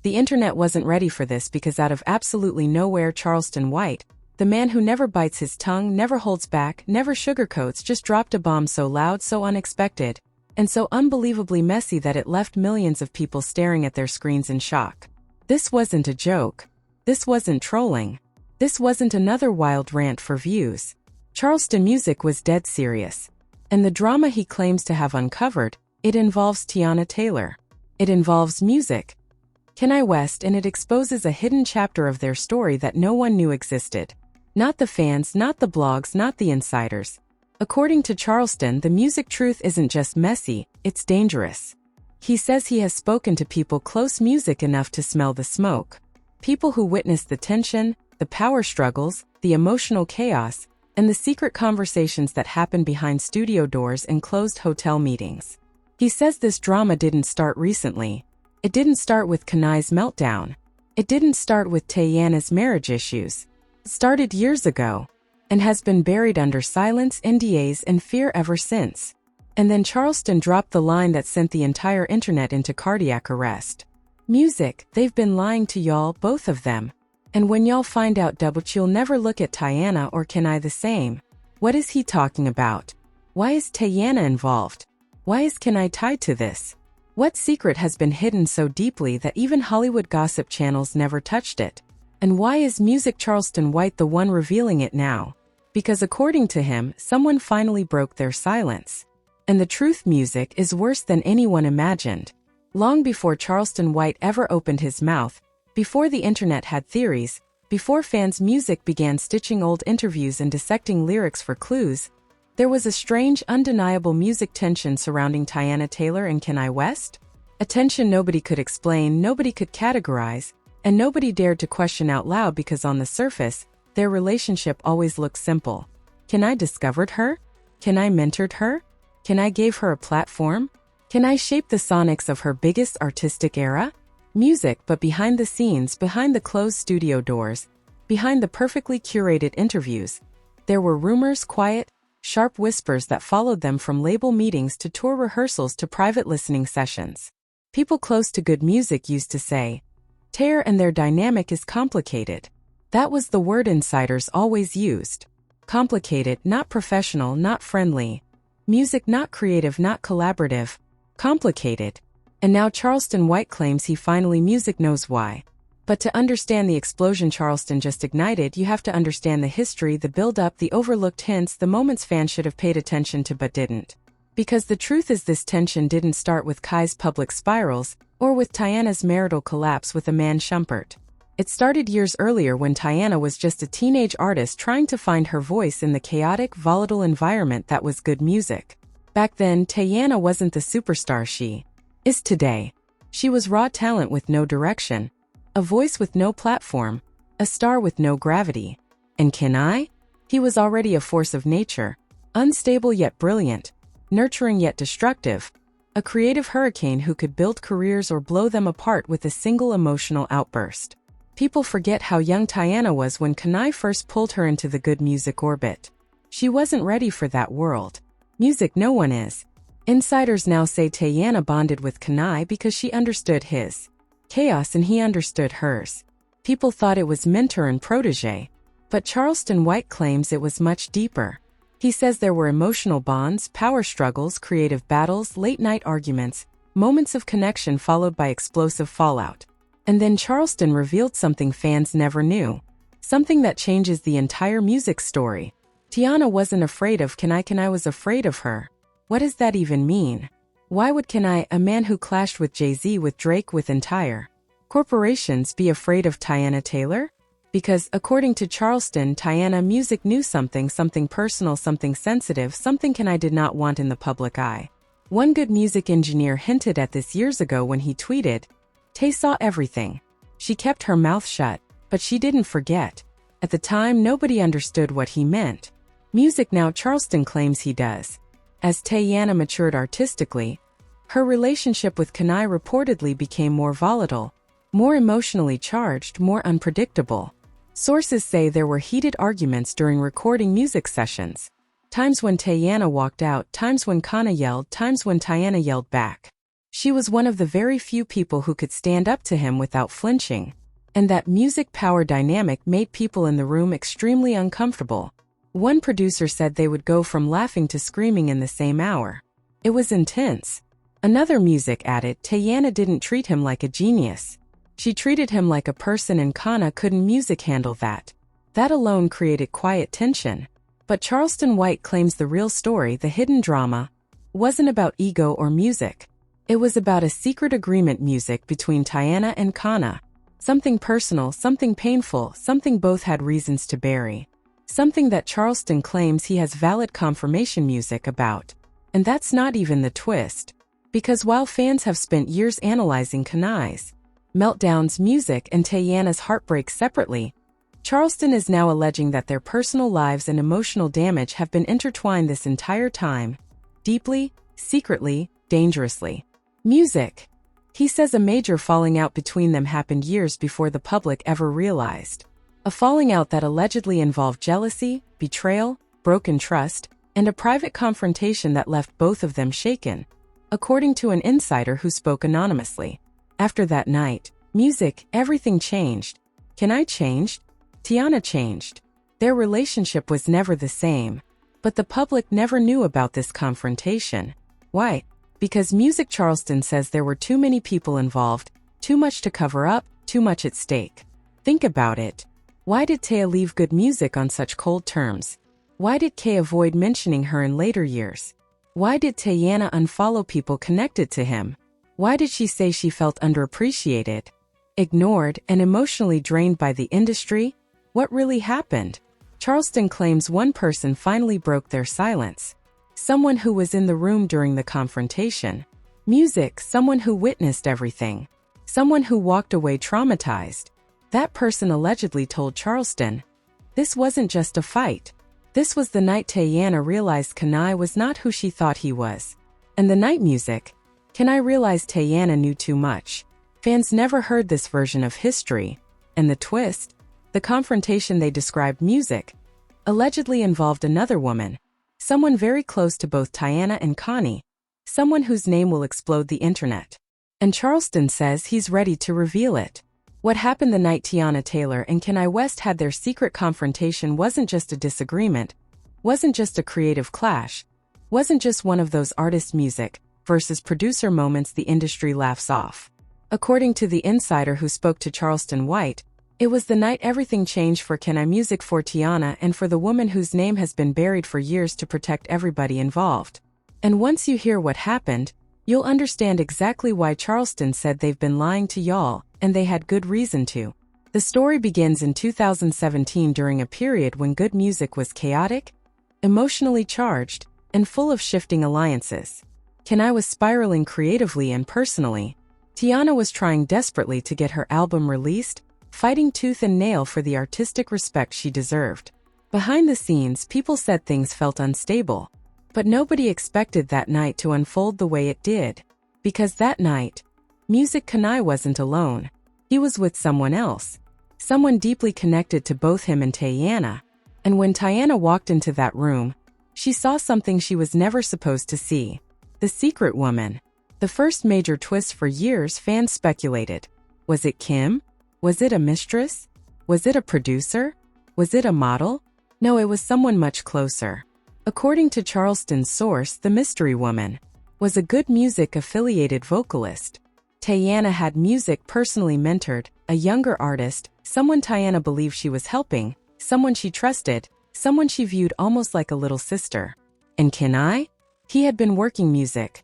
The internet wasn't ready for this because out of absolutely nowhere Charleston White, the man who never bites his tongue, never holds back, never sugarcoats, just dropped a bomb so loud, so unexpected, and so unbelievably messy that it left millions of people staring at their screens in shock. This wasn't a joke. This wasn't trolling. This wasn't another wild rant for views. Charleston music was dead serious. And the drama he claims to have uncovered, it involves Teyana Taylor. It involves music. Kanye West, and it exposes a hidden chapter of their story that no one knew existed. Not the fans, not the blogs, not the insiders. According to Charleston, the music truth isn't just messy, it's dangerous. He says he has spoken to people close music enough to smell the smoke. People who witnessed the tension, the power struggles, the emotional chaos, and the secret conversations that happen behind studio doors and closed hotel meetings. He says this drama didn't start recently. It didn't start with Kanye's meltdown. It didn't start with Teyana's marriage issues. It started years ago, and has been buried under silence, NDAs, and fear ever since. And then Charleston dropped the line that sent the entire internet into cardiac arrest. Music, they've been lying to y'all, both of them. And when y'all find out you'll never look at Teyana or Kanye the same. What is he talking about? Why is Teyana involved? Why is Kanye tied to this? What secret has been hidden so deeply that even Hollywood gossip channels never touched it? And why is music Charleston White the one revealing it now? Because according to him, someone finally broke their silence. And the truth, music is worse than anyone imagined. Long before Charleston White ever opened his mouth, before the internet had theories, before fans' music began stitching old interviews and dissecting lyrics for clues, there was a strange, undeniable music tension surrounding Teyana Taylor and Kanye West. A tension nobody could explain, nobody could categorize, and nobody dared to question out loud because on the surface, their relationship always looked simple. Kanye discovered her? Kanye mentored her? Kanye gave her a platform? Kanye shaped the sonics of her biggest artistic era? Music, but behind the scenes, behind the closed studio doors, behind the perfectly curated interviews, there were rumors, quiet, sharp whispers that followed them from label meetings to tour rehearsals to private listening sessions. People close to good music used to say, Taylor and their dynamic is complicated. That was the word insiders always used. Complicated, not professional, not friendly. Music not creative, not collaborative. Complicated. And now Charleston White claims he finally music knows why. But to understand the explosion Charleston just ignited, you have to understand the history, the build-up, the overlooked hints, the moments fans should have paid attention to but didn't. Because the truth is this tension didn't start with Kanye's public spirals, or with Teyana's marital collapse with a man Shumpert. It started years earlier when Teyana was just a teenage artist trying to find her voice in the chaotic, volatile environment that was good music. Back then, Teyana wasn't the superstar she is today. She was raw talent with no direction, a voice with no platform, a star with no gravity. And Kanye? He was already a force of nature, unstable yet brilliant, nurturing yet destructive, a creative hurricane who could build careers or blow them apart with a single emotional outburst. People forget how young Teyana was when Kanye first pulled her into the good music orbit. She wasn't ready for that world. Music no one is. Insiders now say Teyana bonded with Kanye because she understood his chaos and he understood hers. People thought it was mentor and protege. But Charleston White claims it was much deeper. He says there were emotional bonds, power struggles, creative battles, late-night arguments, moments of connection followed by explosive fallout. And then Charleston revealed something fans never knew. Something that changes the entire music story. Teyana wasn't afraid of Kanye, Kanye was afraid of her. What does that even mean? Why would Kanye, a man who clashed with Jay-Z, with Drake, with entire corporations, be afraid of Teyana Taylor? Because, according to Charleston, Teyana music knew something personal, something sensitive, something Kanye did not want in the public eye. One good music engineer hinted at this years ago when he tweeted, Tay saw everything. She kept her mouth shut, but she didn't forget. At the time, nobody understood what he meant. Music now, Charleston claims he does. As Teyana matured artistically, her relationship with Kanye reportedly became more volatile, more emotionally charged, more unpredictable. Sources say there were heated arguments during recording music sessions. Times when Teyana walked out, times when Kanye yelled, times when Teyana yelled back. She was one of the very few people who could stand up to him without flinching. And that music-power dynamic made people in the room extremely uncomfortable. One producer said they would go from laughing to screaming in the same hour. It was intense. Another music added, Teyana didn't treat him like a genius. She treated him like a person, and Kanye couldn't music handle that. That alone created quiet tension. But Charleston White claims the real story, the hidden drama, wasn't about ego or music. It was about a secret agreement music between Teyana and Kanye. Something personal, something painful, something both had reasons to bury. Something that Charleston claims he has valid confirmation music about. And that's not even the twist. Because while fans have spent years analyzing Kanye's meltdowns, music, and Teyana's heartbreak separately, Charleston is now alleging that their personal lives and emotional damage have been intertwined this entire time. Deeply, secretly, dangerously. Music. He says a major falling out between them happened years before the public ever realized. A falling out that allegedly involved jealousy, betrayal, broken trust, and a private confrontation that left both of them shaken, according to an insider who spoke anonymously. After that night, music, everything changed. Kanye changed. Teyana changed. Their relationship was never the same. But the public never knew about this confrontation. Why? Because music. Charleston says there were too many people involved, too much to cover up, too much at stake. Think about it. Why did Taya leave good music on such cold terms? Why did Kay avoid mentioning her in later years? Why did Teyana unfollow people connected to him? Why did she say she felt underappreciated, ignored, and emotionally drained by the industry? What really happened? Charleston claims one person finally broke their silence. Someone who was in the room during the confrontation. Music, someone who witnessed everything. Someone who walked away traumatized. That person allegedly told Charleston, this wasn't just a fight. This was the night Teyana realized Kanye was not who she thought he was. And the night music. Kanye realized Teyana knew too much. Fans never heard this version of history. And the twist? The confrontation they described music allegedly involved another woman. Someone very close to both Teyana and Kanye. Someone whose name will explode the internet. And Charleston says he's ready to reveal it. What happened the night Teyana Taylor and Kanye West had their secret confrontation wasn't just a disagreement, wasn't just a creative clash, wasn't just one of those artist music versus producer moments the industry laughs off. According to the insider who spoke to Charleston White, it was the night everything changed for Kanye music, for Teyana, and for the woman whose name has been buried for years to protect everybody involved. And once you hear what happened, you'll understand exactly why Charleston said they've been lying to y'all, and they had good reason to. The story begins in 2017 during a period when good music was chaotic, emotionally charged, and full of shifting alliances. Kanye was spiraling creatively and personally. Teyana was trying desperately to get her album released, fighting tooth and nail for the artistic respect she deserved. Behind the scenes, people said things felt unstable. But nobody expected that night to unfold the way it did. Because that night, music, Kanye wasn't alone. He was with someone else. Someone deeply connected to both him and Teyana. And when Teyana walked into that room, she saw something she was never supposed to see. The secret woman. The first major twist. For years, fans speculated. Was it Kim? Was it a mistress? Was it a producer? Was it a model? No, it was someone much closer. According to Charleston's source, the mystery woman was a good music-affiliated vocalist. Teyana had music personally mentored, a younger artist, someone Teyana believed she was helping, someone she trusted, someone she viewed almost like a little sister. And Kanye? He had been working music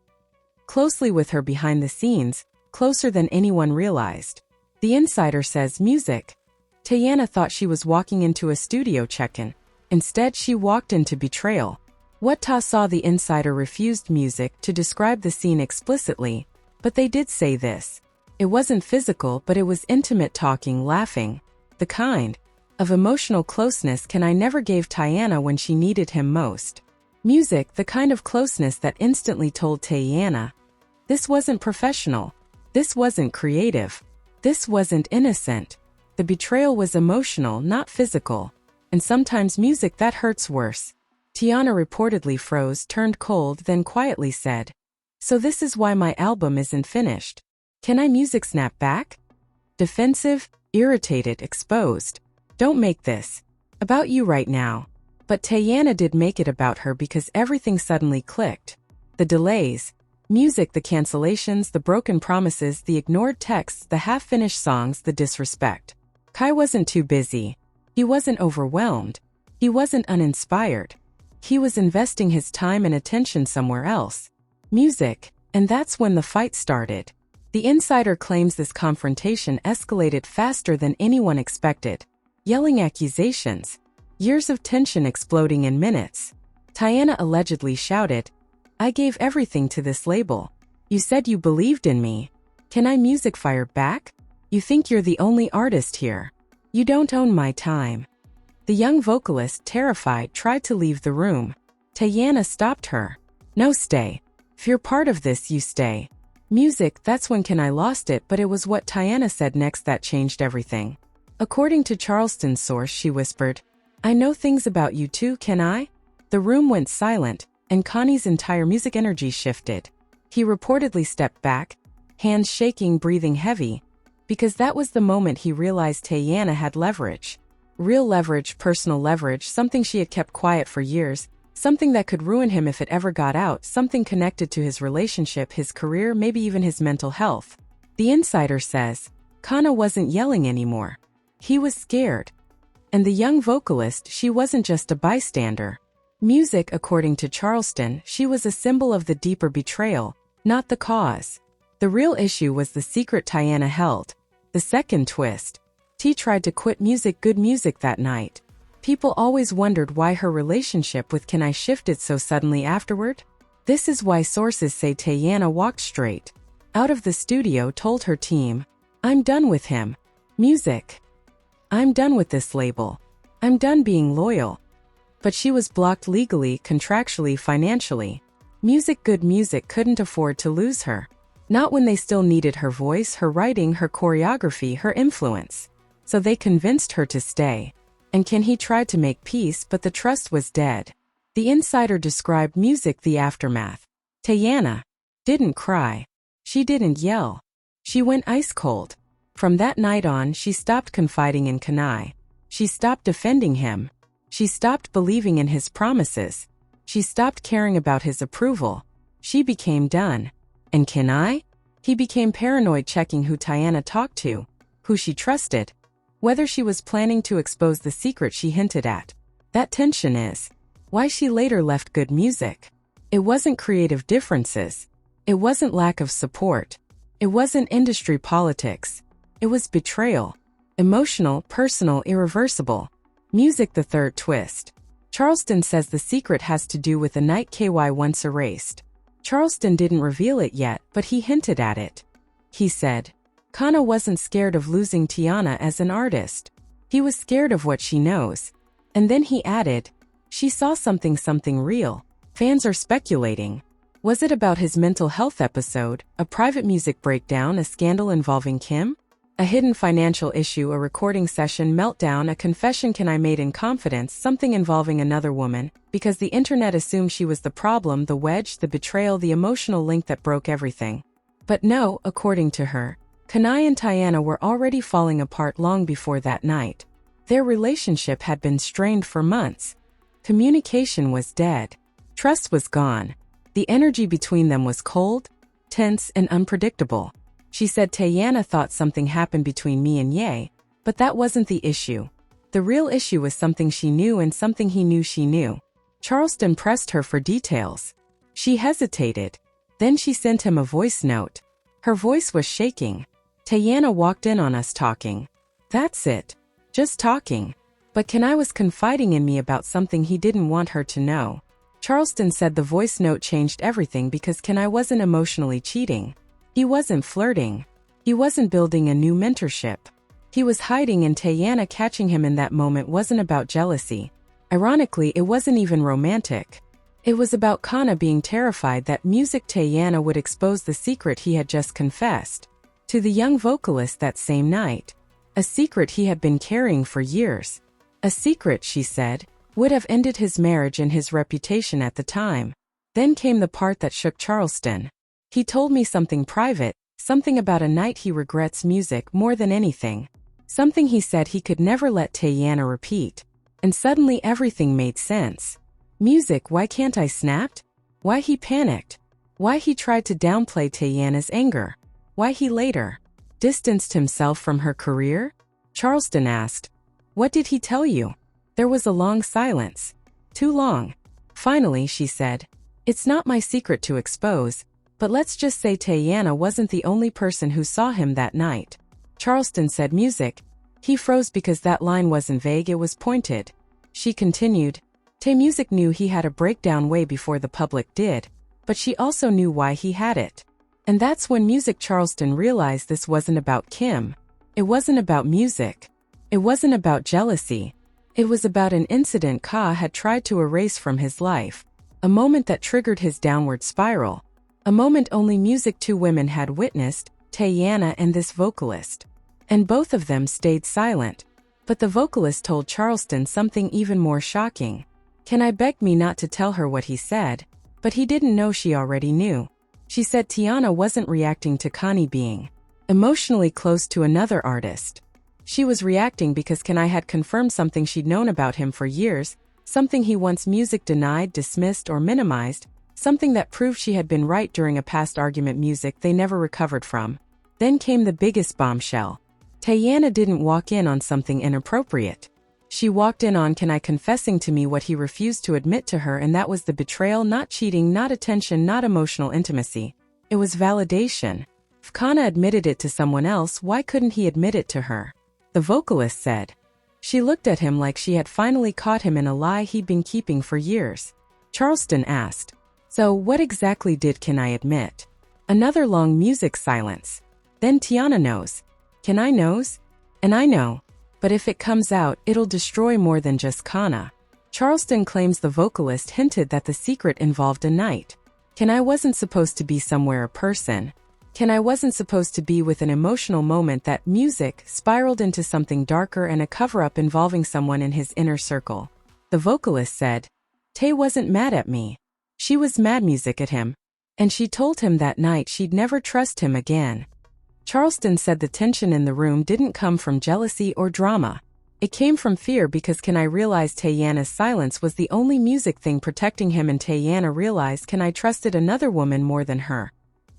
closely with her behind the scenes, closer than anyone realized. The insider says music. Teyana thought she was walking into a studio check-in. Instead, she walked into betrayal. What Ta saw, the insider refused music to describe the scene explicitly, but they did say this. It wasn't physical, but it was intimate, talking, laughing. The kind of emotional closeness Kanye never gave Teyana when she needed him most. Music, the kind of closeness that instantly told Teyana, this wasn't professional. This wasn't creative. This wasn't innocent. The betrayal was emotional, not physical. And sometimes music that hurts worse. Teyana reportedly froze, turned cold, then quietly said, So this is why my album isn't finished. Can I music snap back? Defensive, irritated, exposed. Don't make this about you right now. But Teyana did make it about her because everything suddenly clicked. The delays, music, the cancellations, the broken promises, the ignored texts, the half-finished songs, the disrespect. Kai wasn't too busy. He wasn't overwhelmed. He wasn't uninspired. He was investing his time and attention somewhere else. Music. And that's when the fight started. The insider claims this confrontation escalated faster than anyone expected. Yelling accusations. Years of tension exploding in minutes. Teyana allegedly shouted, "I gave everything to this label. You said you believed in me. Can I music fire back? You think you're the only artist here. You don't own my time." The young vocalist, terrified, tried to leave the room. Teyana stopped her. "No, stay. If you're part of this, you stay." Music, that's when Can I lost it, but it was what Teyana said next that changed everything. According to Charleston's source, she whispered, "I know things about you too, can I?" The room went silent, and Kanye's entire music energy shifted. He reportedly stepped back, hands shaking, breathing heavy, because that was the moment he realized Teyana had leverage. Real leverage, personal leverage, something she had kept quiet for years, something that could ruin him if it ever got out, something connected to his relationship, his career, maybe even his mental health. The insider says, Kanye wasn't yelling anymore. He was scared. And the young vocalist, she wasn't just a bystander. Music, according to Charleston, she was a symbol of the deeper betrayal, not the cause. The real issue was the secret Teyana held. The second twist. T tried to quit music, good music, that night. People always wondered why her relationship with Kanye shifted so suddenly afterward. This is why sources say Teyana walked straight out of the studio, told her team, "I'm done with him. Music. I'm done with this label. I'm done being loyal." But she was blocked legally, contractually, financially. Music, good music, couldn't afford to lose her. Not when they still needed her voice, her writing, her choreography, her influence. So they convinced her to stay. And Kanye tried to make peace, but the trust was dead. The insider described music, the aftermath. Teyana didn't cry. She didn't yell. She went ice cold. From that night on, she stopped confiding in Kanye. She stopped defending him. She stopped believing in his promises. She stopped caring about his approval. She became done. And Kanye? He became paranoid, checking who Teyana talked to, who she trusted, whether she was planning to expose the secret she hinted at. That tension is why she later left good music. It wasn't creative differences. It wasn't lack of support. It wasn't industry politics. It was betrayal. Emotional, personal, irreversible. Music, the third twist. Charleston says the secret has to do with a night KY once erased. Charleston didn't reveal it yet, but he hinted at it. He said, Kanye wasn't scared of losing Teyana as an artist. He was scared of what she knows. And then he added, she saw something real. Fans are speculating. Was it about his mental health episode, a private music breakdown, a scandal involving Kim? A hidden financial issue, a recording session meltdown, a confession Kanye made in confidence, something involving another woman, because the internet assumed she was the problem, the wedge, the betrayal, the emotional link that broke everything. But no, according to her, Kanye and Teyana were already falling apart long before that night. Their relationship had been strained for months. Communication was dead. Trust was gone. The energy between them was cold, tense, and unpredictable. She said, Teyana thought something happened between me and Ye, but that wasn't the issue. The real issue was something she knew and something he knew she knew. Charleston pressed her for details. She hesitated. Then she sent him a voice note. Her voice was shaking. Teyana walked in on us talking. That's it. Just talking. But Kanye was confiding in me about something he didn't want her to know. Charleston said the voice note changed everything because Kanye wasn't emotionally cheating. He wasn't flirting. He wasn't building a new mentorship. He was hiding, and Teyana catching him in that moment wasn't about jealousy. Ironically, it wasn't even romantic. It was about Kanye being terrified that music Teyana would expose the secret he had just confessed to the young vocalist that same night. A secret he had been carrying for years. A secret, she said, would have ended his marriage and his reputation at the time. Then came the part that shook Charleston. He told me something private, something about a night he regrets music more than anything. Something he said he could never let Teyana repeat. And suddenly everything made sense. Music, why can't I snapped? Why he panicked? Why he tried to downplay Teyana's anger? Why he later distanced himself from her career? Charleston asked. What did he tell you? There was a long silence. Too long. Finally, she said. It's not my secret to expose, but let's just say Teyana wasn't the only person who saw him that night. Charleston said music. He froze because that line wasn't vague, it was pointed. She continued. Music knew he had a breakdown way before the public did, but she also knew why he had it. And that's when music. Charleston realized this wasn't about Kim. It wasn't about music. It wasn't about jealousy. It was about an incident Ka had tried to erase from his life. A moment that triggered his downward spiral. A moment only music. Two women had witnessed, Teyana and this vocalist. And both of them stayed silent. But the vocalist told Charleston something even more shocking. Can I beg me not to tell her what he said? But he didn't know she already knew. She said Teyana wasn't reacting to Kanye being emotionally close to another artist. She was reacting because Kanye had confirmed something she'd known about him for years, something he once music denied, dismissed, or minimized, something that proved she had been right during a past argument music they never recovered from. Then came the biggest bombshell. Teyana didn't walk in on something inappropriate. She walked in on Kanye confessing to me what he refused to admit to her, and that was the betrayal, not cheating, not attention, not emotional intimacy. It was validation. If Kanye admitted it to someone else, why couldn't he admit it to her? The vocalist said. She looked at him like she had finally caught him in a lie he'd been keeping for years. Charleston asked. So what exactly did Kanye admit? Another long music silence. Then Teyana knows. Kanye knows? And I know. But if it comes out, it'll destroy more than just Kanye. Charleston claims the vocalist hinted that the secret involved a night. Kanye wasn't supposed to be somewhere, a person. Kanye wasn't supposed to be with an emotional moment. That music spiraled into something darker and a cover-up involving someone in his inner circle. The vocalist said, Tay wasn't mad at me. She was mad music at him. And she told him that night she'd never trust him again. Charleston said the tension in the room didn't come from jealousy or drama. It came from fear because Kanye realized Teyana's silence was the only music thing protecting him, and Teyana realized Kanye trusted another woman more than her.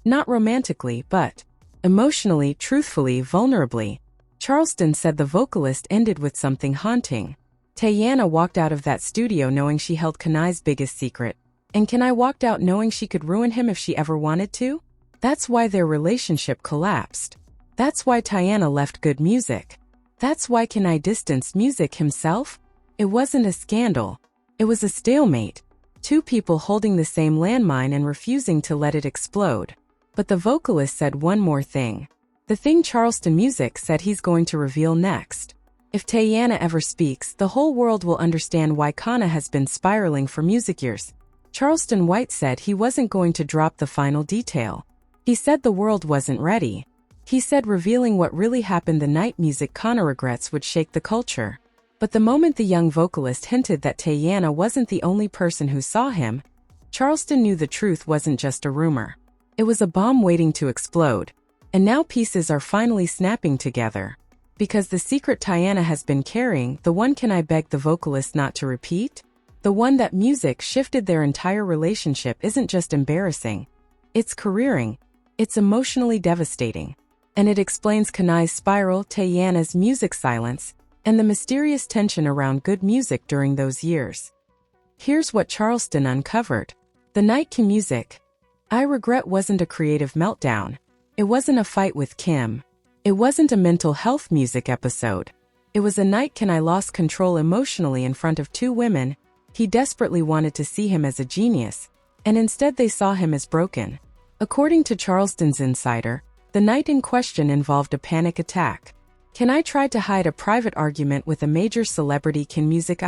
Not romantically, but emotionally, truthfully, vulnerably. Charleston said the vocalist ended with something haunting. Teyana walked out of that studio knowing she held Kanye's biggest secret. And Kanye walked out knowing she could ruin him if she ever wanted to? That's why their relationship collapsed. That's why Teyana left good music. That's why Kanye distanced music himself. It wasn't a scandal. It was a stalemate. Two people holding the same landmine and refusing to let it explode. But the vocalist said one more thing. The thing Charleston Music said he's going to reveal next. If Teyana ever speaks, the whole world will understand why Kanye has been spiraling for music years. Charleston White said he wasn't going to drop the final detail. He said the world wasn't ready. He said revealing what really happened the night music Kanye regrets would shake the culture. But the moment the young vocalist hinted that Teyana wasn't the only person who saw him, Charleston knew the truth wasn't just a rumor. It was a bomb waiting to explode. And now pieces are finally snapping together. Because the secret Teyana has been carrying, the one Kanye begged the vocalist not to repeat, the one that music shifted their entire relationship, isn't just embarrassing. It's careering. It's emotionally devastating. And it explains Kanye's spiral, Teyana's music silence, and the mysterious tension around good music during those years. Here's what Charleston uncovered. The night Kim music, I regret, wasn't a creative meltdown. It wasn't a fight with Kim. It wasn't a mental health music episode. It was a night Kanye lost control emotionally in front of two women. He desperately wanted to see him as a genius, and instead they saw him as broken. According to Charleston's insider, the night in question involved a panic attack. Kanye tried to hide a private argument with a major celebrity, Kim Music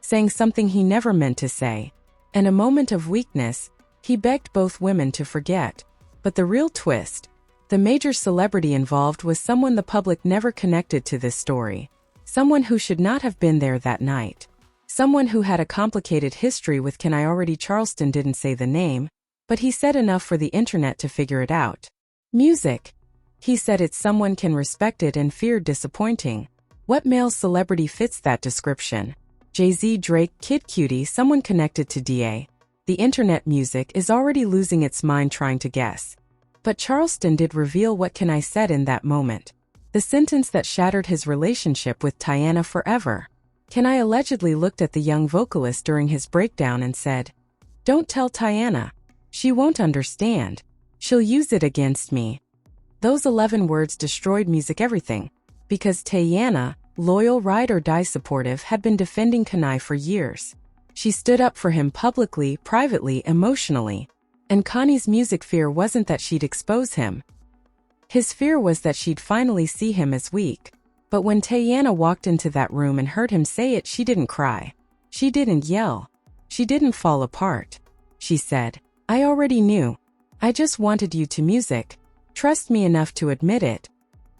saying something he never meant to say. In a moment of weakness, he begged both women to forget. But the real twist, the major celebrity involved was someone the public never connected to this story. Someone who should not have been there that night. Someone who had a complicated history with Kanye already. Charleston didn't say the name, But he said enough for the internet to figure it out. Music. He said it's someone can respect it and feared disappointing. What male celebrity fits that description? Jay-Z, Drake, Kid Cudi, someone connected to DA. The internet music is already losing its mind trying to guess. But Charleston did reveal what Kanye said in that moment. The sentence that shattered his relationship with Teyana forever. Kanye allegedly looked at the young vocalist during his breakdown and said, "Don't tell Teyana. She won't understand. She'll use it against me." Those 11 words destroyed music everything. Because Teyana, loyal, ride or die supportive, had been defending Kanye for years. She stood up for him publicly, privately, emotionally. And Kanye's music fear wasn't that she'd expose him. His fear was that she'd finally see him as weak. But when Teyana walked into that room and heard him say it, she didn't cry. She didn't yell. She didn't fall apart. She said, "I already knew. I just wanted you to music. Trust me enough to admit it."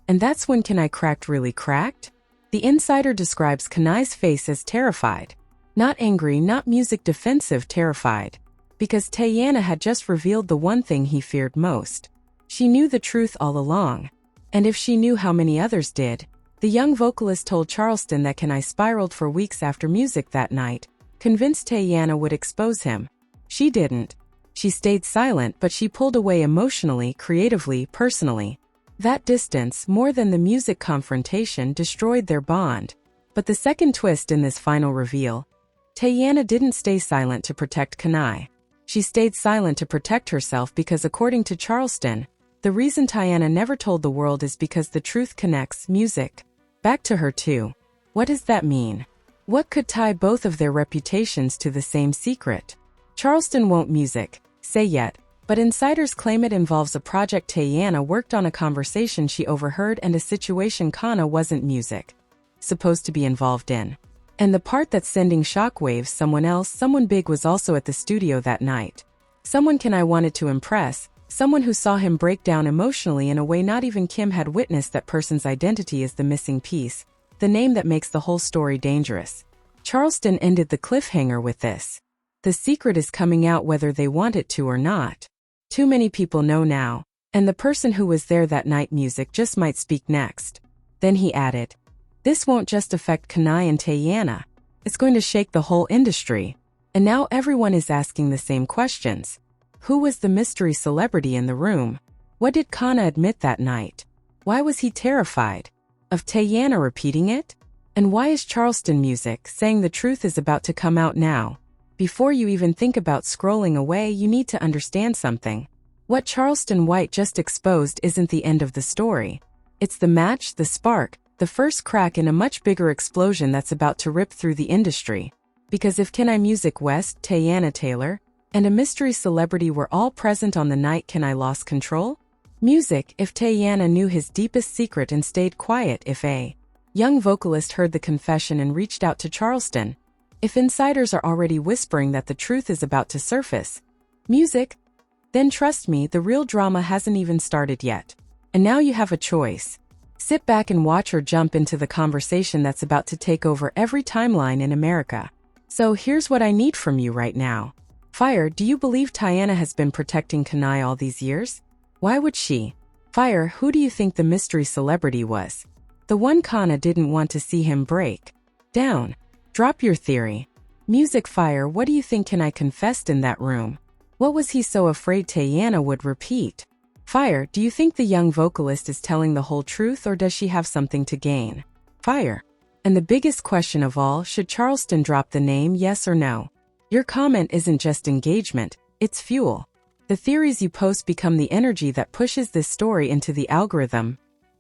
And that's when Kanye really cracked. The insider describes Kanye's face as terrified. Not angry, not music defensive, terrified. Because Teyana had just revealed the one thing he feared most. She knew the truth all along. And if she knew how many others did, the young vocalist told Charleston that Kanye spiraled for weeks after music that night, convinced Teyana would expose him. She didn't. She stayed silent, but she pulled away emotionally, creatively, personally. That distance, more than the music confrontation, destroyed their bond. But the second twist in this final reveal, Teyana didn't stay silent to protect Kanye. She stayed silent to protect herself because, according to Charleston, the reason Teyana never told the world is because the truth connects music back to her too. What does that mean? What could tie both of their reputations to the same secret? Charleston won't music say yet, but insiders claim it involves a project Teyana worked on, a conversation she overheard, and a situation Kanye wasn't music supposed to be involved in. And the part that's sending shockwaves, someone else, someone big, was also at the studio that night. Someone Kanye wanted to impress, someone who saw him break down emotionally in a way not even Kim had witnessed. That person's identity is the missing piece, the name that makes the whole story dangerous. Charleston ended the cliffhanger with this. The secret is coming out whether they want it to or not. Too many people know now, and the person who was there that night music just might speak next. Then he added, "This won't just affect Kanye and Teyana. It's going to shake the whole industry." And now everyone is asking the same questions. Who was the mystery celebrity in the room? What did Kanye admit that night? Why was he terrified of Teyana repeating it? And why is Charleston music saying the truth is about to come out now? Before you even think about scrolling away, you need to understand something. What Charleston White just exposed isn't the end of the story. It's the match, the spark, the first crack in a much bigger explosion that's about to rip through the industry. Because if Kanye Music West, Teyana Taylor, and a mystery celebrity were all present on the night Kanye lost control? Music, if Teyana knew his deepest secret and stayed quiet, if a young vocalist heard the confession and reached out to Charleston, if insiders are already whispering that the truth is about to surface, music, then trust me, the real drama hasn't even started yet. And now you have a choice. Sit back and watch or jump into the conversation that's about to take over every timeline in America. So here's what I need from you right now. Fire, do you believe Teyana has been protecting Kanye all these years? Why would she? Fire, who do you think the mystery celebrity was? The one Kanye didn't want to see him break down. Drop your theory. Music. Fire, what do you think Kanye confessed in that room? What was he so afraid Teyana would repeat? Fire, do you think the young vocalist is telling the whole truth, or does she have something to gain? Fire. And the biggest question of all, should Charleston drop the name, yes or no? Your comment isn't just engagement, it's fuel. The theories you post become the energy that pushes this story into the algorithm.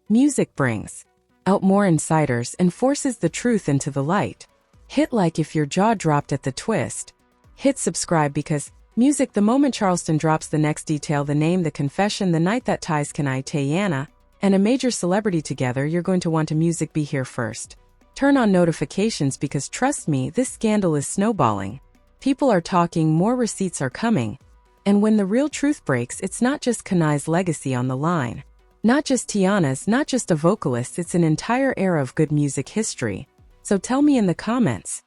Music brings out more insiders and forces the truth into the light. Hit like if your jaw dropped at the twist. Hit subscribe because music. The moment Charleston drops the next detail, the name, the confession, the night that ties Kanye, Teyana, and a major celebrity together, you're going to want to music be here first. Turn on notifications because trust me, this scandal is snowballing. People are talking, more receipts are coming. And when the real truth breaks, it's not just Kanye's legacy on the line. Not just Teyana's, not just a vocalist, it's an entire era of good music history. So tell me in the comments.